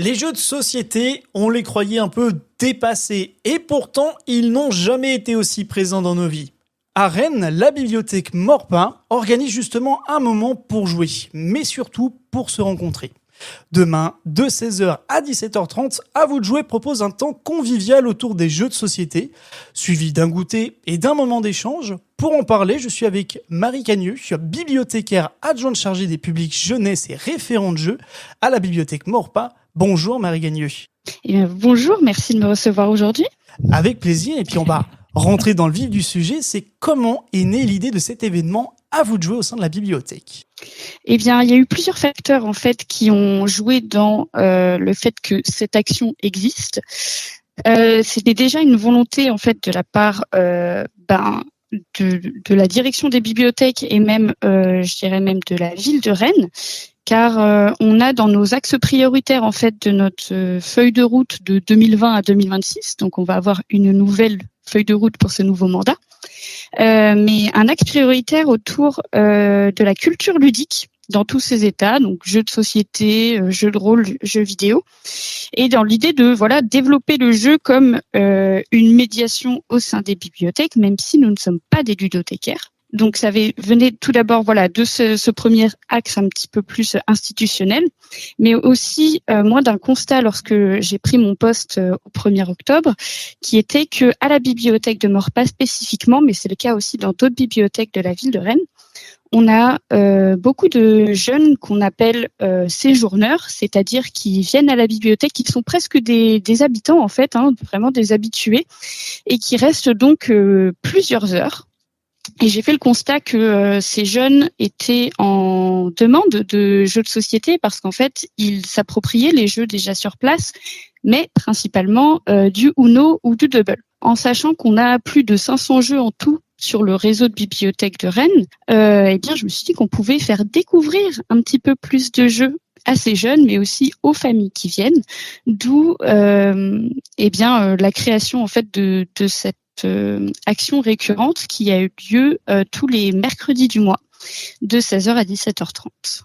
Les jeux de société, on les croyait un peu dépassés, et pourtant, ils n'ont jamais été aussi présents dans nos vies. À Rennes, la bibliothèque Morpin organise justement un moment pour jouer, mais surtout pour se rencontrer. Demain, de 16h à 17h30, À vous de jouer propose un temps convivial autour des jeux de société, suivi d'un goûter et d'un moment d'échange. Pour en parler, je suis avec Marie Cagneux, bibliothécaire adjointe chargée des publics jeunesse et référente jeux à la bibliothèque Morpin. Bonjour Marie Cagneux. Bonjour, merci de me recevoir aujourd'hui. Avec plaisir, et puis on va rentrer dans le vif du sujet, c'est comment est née l'idée de cet événement À vous de jouer au sein de la bibliothèque. Eh bien, il y a eu plusieurs facteurs en fait qui ont joué dans le fait que cette action existe. C'était déjà une volonté en fait de la part de la direction des bibliothèques et même, je dirais même de la ville de Rennes, car on a dans nos axes prioritaires en fait de notre feuille de route de 2020 à 2026, donc on va avoir une nouvelle feuille de route pour ce nouveau mandat, mais un axe prioritaire autour de la culture ludique dans tous ses états, donc jeux de société, jeux de rôle, jeux vidéo, et dans l'idée de développer le jeu comme une médiation au sein des bibliothèques, même si nous ne sommes pas des ludothécaires. Donc ça venait tout d'abord de ce premier axe un petit peu plus institutionnel, mais aussi moi d'un constat lorsque j'ai pris mon poste au 1er octobre, qui était que à la bibliothèque de Morpas spécifiquement, mais c'est le cas aussi dans d'autres bibliothèques de la ville de Rennes, on a beaucoup de jeunes qu'on appelle séjourneurs, c'est-à-dire qui viennent à la bibliothèque, qui sont presque des habitants en fait, vraiment des habitués, et qui restent donc plusieurs heures. Et j'ai fait le constat que ces jeunes étaient en demande de jeux de société parce qu'en fait, ils s'appropriaient les jeux déjà sur place, mais principalement du Uno ou du Double. En sachant qu'on a plus de 500 jeux en tout sur le réseau de bibliothèques de Rennes, eh bien, je me suis dit qu'on pouvait faire découvrir un petit peu plus de jeux à ces jeunes, mais aussi aux familles qui viennent, d'où la création en fait de cette action récurrente qui a eu lieu tous les mercredis du mois, de 16h à 17h30.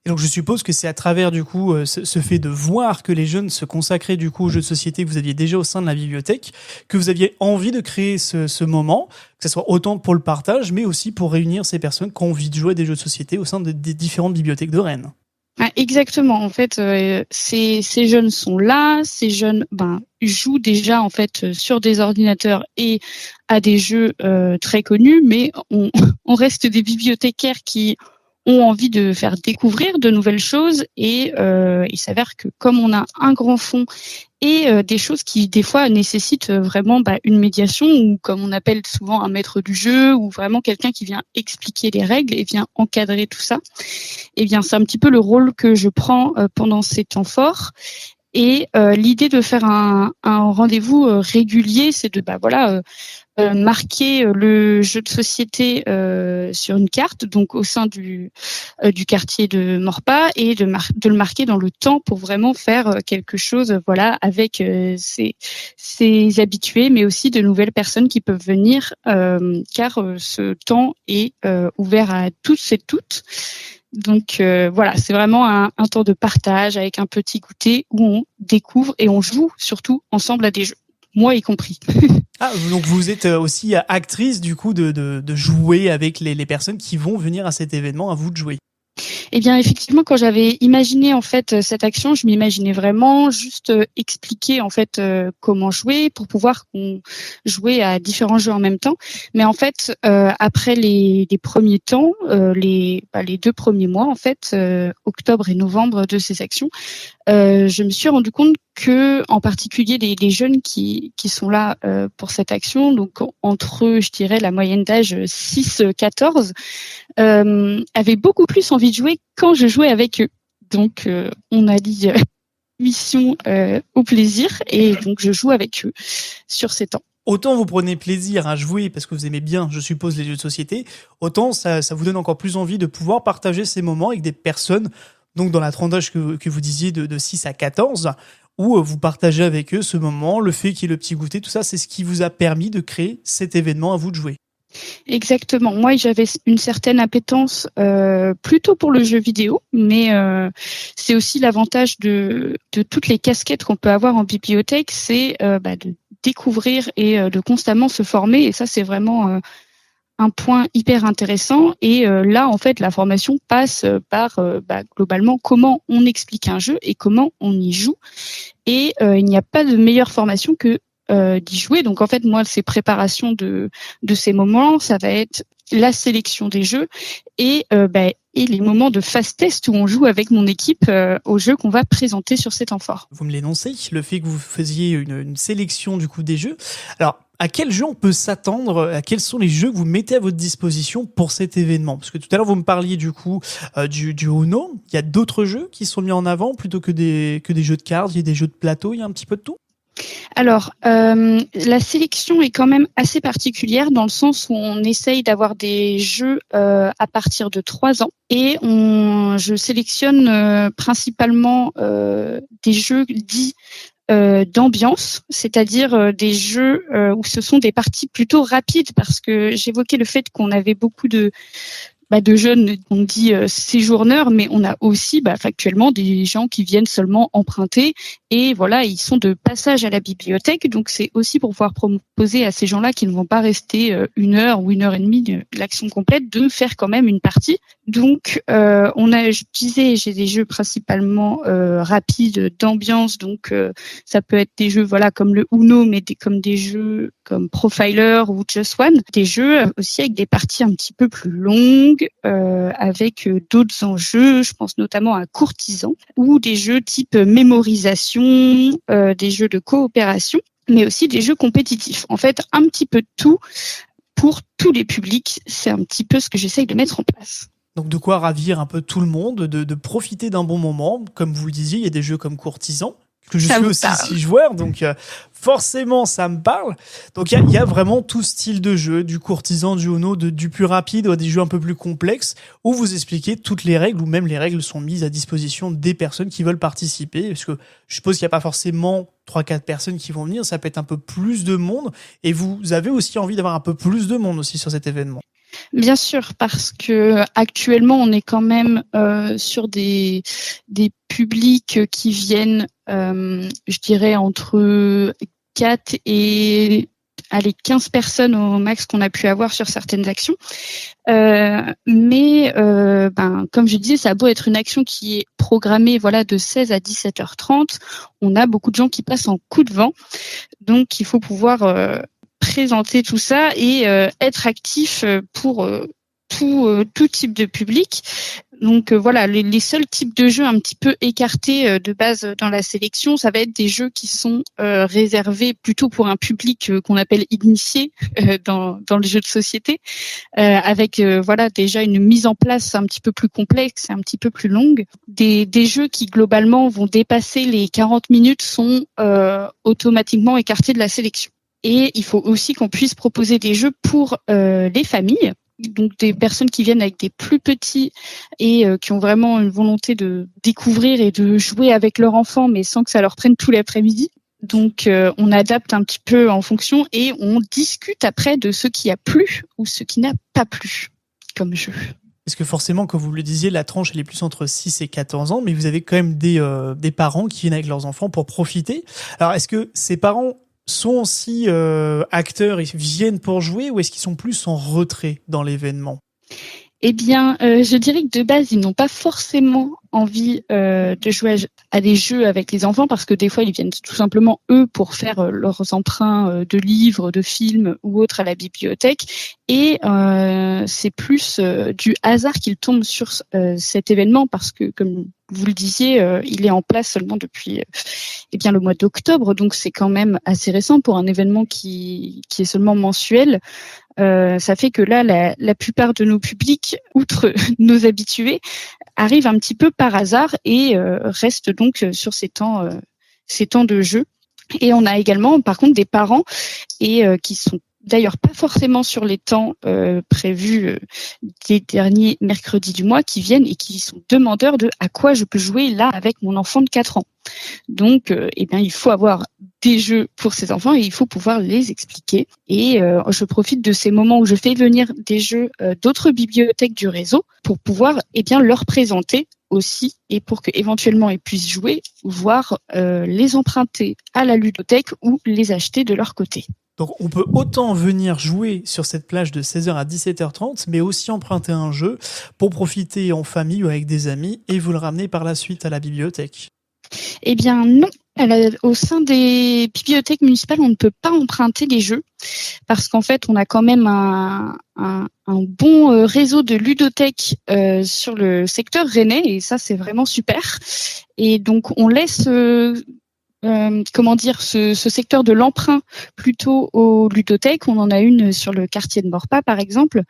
Et donc je suppose que c'est à travers du coup ce fait de voir que les jeunes se consacraient du coup aux jeux de société que vous aviez déjà au sein de la bibliothèque, que vous aviez envie de créer ce moment, que ce soit autant pour le partage, mais aussi pour réunir ces personnes qui ont envie de jouer à des jeux de société au sein des différentes bibliothèques de Rennes. Ah, exactement. En fait, ces jeunes sont là. Ces jeunes, jouent déjà en fait sur des ordinateurs et à des jeux très connus, mais on reste des bibliothécaires qui ont envie de faire découvrir de nouvelles choses, et il s'avère que comme on a un grand fond et des choses qui des fois nécessitent vraiment une médiation, ou comme on appelle souvent un maître du jeu, ou vraiment quelqu'un qui vient expliquer les règles et vient encadrer tout ça, eh bien c'est un petit peu le rôle que je prends pendant ces temps forts. Et l'idée de faire un rendez-vous régulier, c'est de marquer le jeu de société sur une carte, donc au sein du quartier de Morpas, et de le marquer dans le temps pour vraiment faire quelque chose avec ses habitués, mais aussi de nouvelles personnes qui peuvent venir, car ce temps est ouvert à tous et toutes. Donc c'est vraiment un temps de partage avec un petit goûter où on découvre et on joue surtout ensemble à des jeux, moi y compris. Ah, donc vous êtes aussi actrice du coup de jouer avec les personnes qui vont venir à cet événement, À vous de jouer. Eh bien, effectivement, quand j'avais imaginé en fait cette action, je m'imaginais vraiment juste expliquer en fait comment jouer pour pouvoir jouer à différents jeux en même temps. Mais en fait, après les premiers temps, les 2 premiers mois en fait, octobre et novembre de ces actions, je me suis rendu compte que, en particulier les jeunes qui sont là pour cette action, donc entre eux, je dirais la moyenne d'âge 6-14, avaient beaucoup plus envie de jouer quand je jouais avec eux. Donc on a dit mission au plaisir, et donc je joue avec eux sur ces temps. Autant vous prenez plaisir à jouer parce que vous aimez bien, je suppose, les jeux de société, autant ça vous donne encore plus envie de pouvoir partager ces moments avec des personnes, donc dans la tranche d'âge que vous disiez de 6 à 14, où vous partagez avec eux ce moment, le fait qu'il y ait le petit goûter, tout ça, c'est ce qui vous a permis de créer cet événement À vous de jouer. Exactement. Moi, j'avais une certaine appétence plutôt pour le jeu vidéo, mais c'est aussi l'avantage de toutes les casquettes qu'on peut avoir en bibliothèque, c'est de découvrir et de constamment se former. Et ça, c'est vraiment un point hyper intéressant. Et là, en fait, la formation passe par globalement comment on explique un jeu et comment on y joue. Et il n'y a pas de meilleure formation que d'y jouer. Donc en fait, moi, ces préparations de ces moments, ça va être la sélection des jeux et les moments de fast test où on joue avec mon équipe aux jeux qu'on va présenter sur ces temps forts. Vous me l'énoncez, le fait que vous faisiez une sélection du coup des jeux. Alors, à quel jeu on peut s'attendre? À quels sont les jeux que vous mettez à votre disposition pour cet événement? Parce que tout à l'heure, vous me parliez du coup du Uno. Il y a d'autres jeux qui sont mis en avant plutôt que des jeux de cartes. Il y a des jeux de plateau, il y a un petit peu de tout? Alors, la sélection est quand même assez particulière dans le sens où on essaye d'avoir des jeux à partir de 3 ans et je sélectionne principalement des jeux dits d'ambiance, c'est-à-dire des jeux où ce sont des parties plutôt rapides parce que j'évoquais le fait qu'on avait beaucoup de jeunes, on dit séjourneurs, mais on a aussi factuellement des gens qui viennent seulement emprunter et voilà, ils sont de passage à la bibliothèque, donc c'est aussi pour pouvoir proposer à ces gens-là qui ne vont pas rester 1 heure ou 1 heure et demie de l'action complète de faire quand même une partie. Donc je disais, j'ai des jeux principalement rapides d'ambiance, donc ça peut être des jeux comme le Uno, mais comme des jeux comme Profiler ou Just One, des jeux aussi avec des parties un petit peu plus longues, avec d'autres enjeux, je pense notamment à Courtisan, ou des jeux type mémorisation, des jeux de coopération, mais aussi des jeux compétitifs. En fait, un petit peu de tout pour tous les publics, c'est un petit peu ce que j'essaye de mettre en place. Donc de quoi ravir un peu tout le monde, de profiter d'un bon moment. Comme vous le disiez, il y a des jeux comme Courtisan, que je suis aussi 6 joueurs, donc forcément ça me parle. Donc il y a vraiment tout style de jeu, du Courtisan, du Uno, du plus rapide ou des jeux un peu plus complexes, où vous expliquez toutes les règles, ou même les règles sont mises à disposition des personnes qui veulent participer, parce que je suppose qu'il n'y a pas forcément 3-4 personnes qui vont venir, ça peut être un peu plus de monde, et vous avez aussi envie d'avoir un peu plus de monde aussi sur cet événement. Bien sûr, parce que actuellement on est quand même sur des publics qui viennent, je dirais entre 4 et 15 personnes au max qu'on a pu avoir sur certaines actions. Mais comme je disais, ça a beau être une action qui est programmée de 16 à 17h30, on a beaucoup de gens qui passent en coup de vent, donc il faut pouvoir présenter tout ça et être actif pour tout type de public. Donc les seuls types de jeux un petit peu écartés de base dans la sélection, ça va être des jeux qui sont réservés plutôt pour un public qu'on appelle initié dans les jeux de société, avec déjà une mise en place un petit peu plus complexe et un petit peu plus longue. Des jeux qui globalement vont dépasser les 40 minutes sont automatiquement écartés de la sélection. Et il faut aussi qu'on puisse proposer des jeux pour les familles, donc des personnes qui viennent avec des plus petits et qui ont vraiment une volonté de découvrir et de jouer avec leur enfant, mais sans que ça leur prenne tout l'après-midi. Donc on adapte un petit peu en fonction et on discute après de ce qui a plu ou ce qui n'a pas plu comme jeu. Parce que forcément, comme vous le disiez, la tranche elle est plus entre 6 et 14 ans, mais vous avez quand même des parents qui viennent avec leurs enfants pour profiter. Alors est-ce que ces parents sont aussi acteurs, ils viennent pour jouer, ou est-ce qu'ils sont plus en retrait dans l'événement? Eh bien, je dirais que de base, ils n'ont pas forcément envie de jouer à des jeux avec les enfants parce que des fois, ils viennent tout simplement, eux, pour faire leurs emprunts de livres, de films ou autres à la bibliothèque. Et c'est plus du hasard qu'ils tombent sur cet événement parce que, comme vous le disiez, il est en place seulement depuis le mois d'octobre. Donc, c'est quand même assez récent pour un événement qui est seulement mensuel. Ça fait que là, la plupart de nos publics, outre nos habitués, arrivent un petit peu par hasard et restent donc sur ces temps de jeu. Et on a également, par contre, des parents qui sont d'ailleurs pas forcément sur les temps prévus des derniers mercredis du mois, qui viennent et qui sont demandeurs de à quoi je peux jouer là avec mon enfant de 4 ans. Donc, il faut avoir des jeux pour ces enfants et il faut pouvoir les expliquer. Et je profite de ces moments où je fais venir des jeux d'autres bibliothèques du réseau pour pouvoir leur présenter aussi et pour qu'éventuellement ils puissent jouer, voire les emprunter à la ludothèque ou les acheter de leur côté. Donc on peut autant venir jouer sur cette plage de 16h à 17h30, mais aussi emprunter un jeu pour profiter en famille ou avec des amis et vous le ramener par la suite à la bibliothèque. Eh bien non, au sein des bibliothèques municipales, on ne peut pas emprunter les jeux parce qu'en fait, on a quand même un bon réseau de ludothèques sur le secteur rennais et ça, c'est vraiment super. Et donc, on laisse ce secteur de l'emprunt plutôt aux ludothèques. On en a une sur le quartier de Maurepas, par exemple.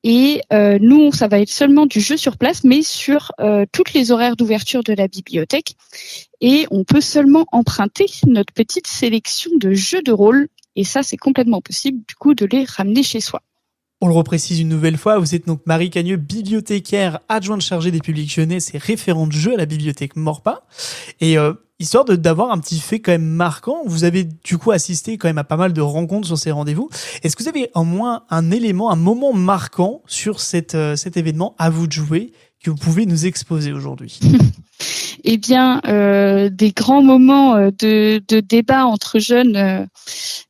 Et nous, ça va être seulement du jeu sur place, mais sur toutes les horaires d'ouverture de la bibliothèque. Et on peut seulement emprunter notre petite sélection de jeux de rôle. Et ça, c'est complètement possible, du coup, de les ramener chez soi. On le reprécise une nouvelle fois, vous êtes donc Marie Cagneux, bibliothécaire, adjointe chargée des publics jeunesse et référente jeu à la bibliothèque Maurepas. Et histoire d'avoir un petit fait quand même marquant, vous avez du coup assisté quand même à pas mal de rencontres sur ces rendez-vous. Est-ce que vous avez au moins un élément, un moment marquant sur cet événement à vous de jouer que vous pouvez nous exposer aujourd'hui? Eh bien, des grands moments de débat entre jeunes,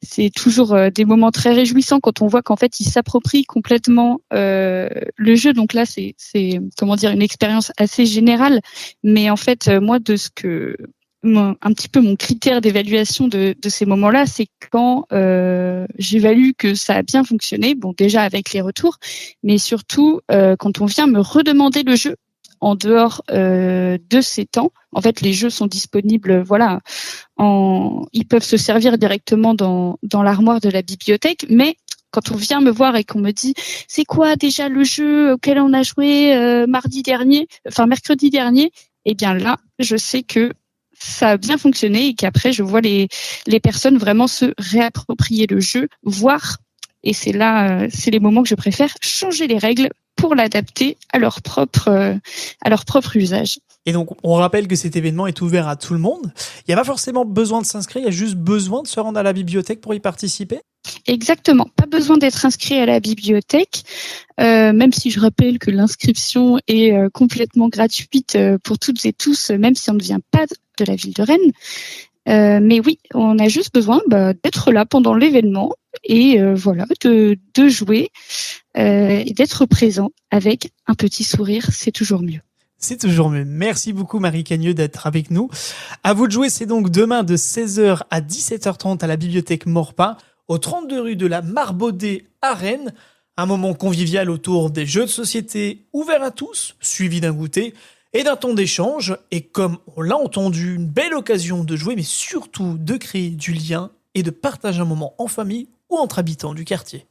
c'est toujours des moments très réjouissants quand on voit qu'en fait ils s'approprient complètement le jeu. Donc là, c'est une expérience assez générale, mais en fait, moi, de ce que un petit peu mon critère d'évaluation de ces moments-là, c'est quand j'évalue que ça a bien fonctionné. Bon, déjà avec les retours, mais surtout quand on vient me redemander le jeu en dehors de ces temps. En fait, les jeux sont disponibles, ils peuvent se servir directement dans l'armoire de la bibliothèque, mais quand on vient me voir et qu'on me dit c'est quoi déjà le jeu auquel on a joué mercredi dernier, eh bien là, je sais que ça a bien fonctionné et qu'après je vois les personnes vraiment se réapproprier le jeu, voire, et c'est les moments que je préfère, changer les règles pour l'adapter à leur propre usage. Et donc, on rappelle que cet événement est ouvert à tout le monde. Il n'y a pas forcément besoin de s'inscrire, il y a juste besoin de se rendre à la bibliothèque pour y participer. Exactement, pas besoin d'être inscrit à la bibliothèque, même si je rappelle que l'inscription est complètement gratuite pour toutes et tous, même si on ne vient pas de la ville de Rennes. Mais oui, on a juste besoin d'être là pendant l'événement et de jouer et d'être présent avec un petit sourire, c'est toujours mieux. C'est toujours mieux. Merci beaucoup Marie Cagneux d'être avec nous. À vous de jouer, c'est donc demain de 16h à 17h30 à la bibliothèque Maurepas, au 32 rue de la Marbaudée à Rennes. Un moment convivial autour des jeux de société ouverts à tous, suivi d'un goûter et d'un temps d'échange. Et comme on l'a entendu, une belle occasion de jouer, mais surtout de créer du lien et de partager un moment en famille ou entre habitants du quartier.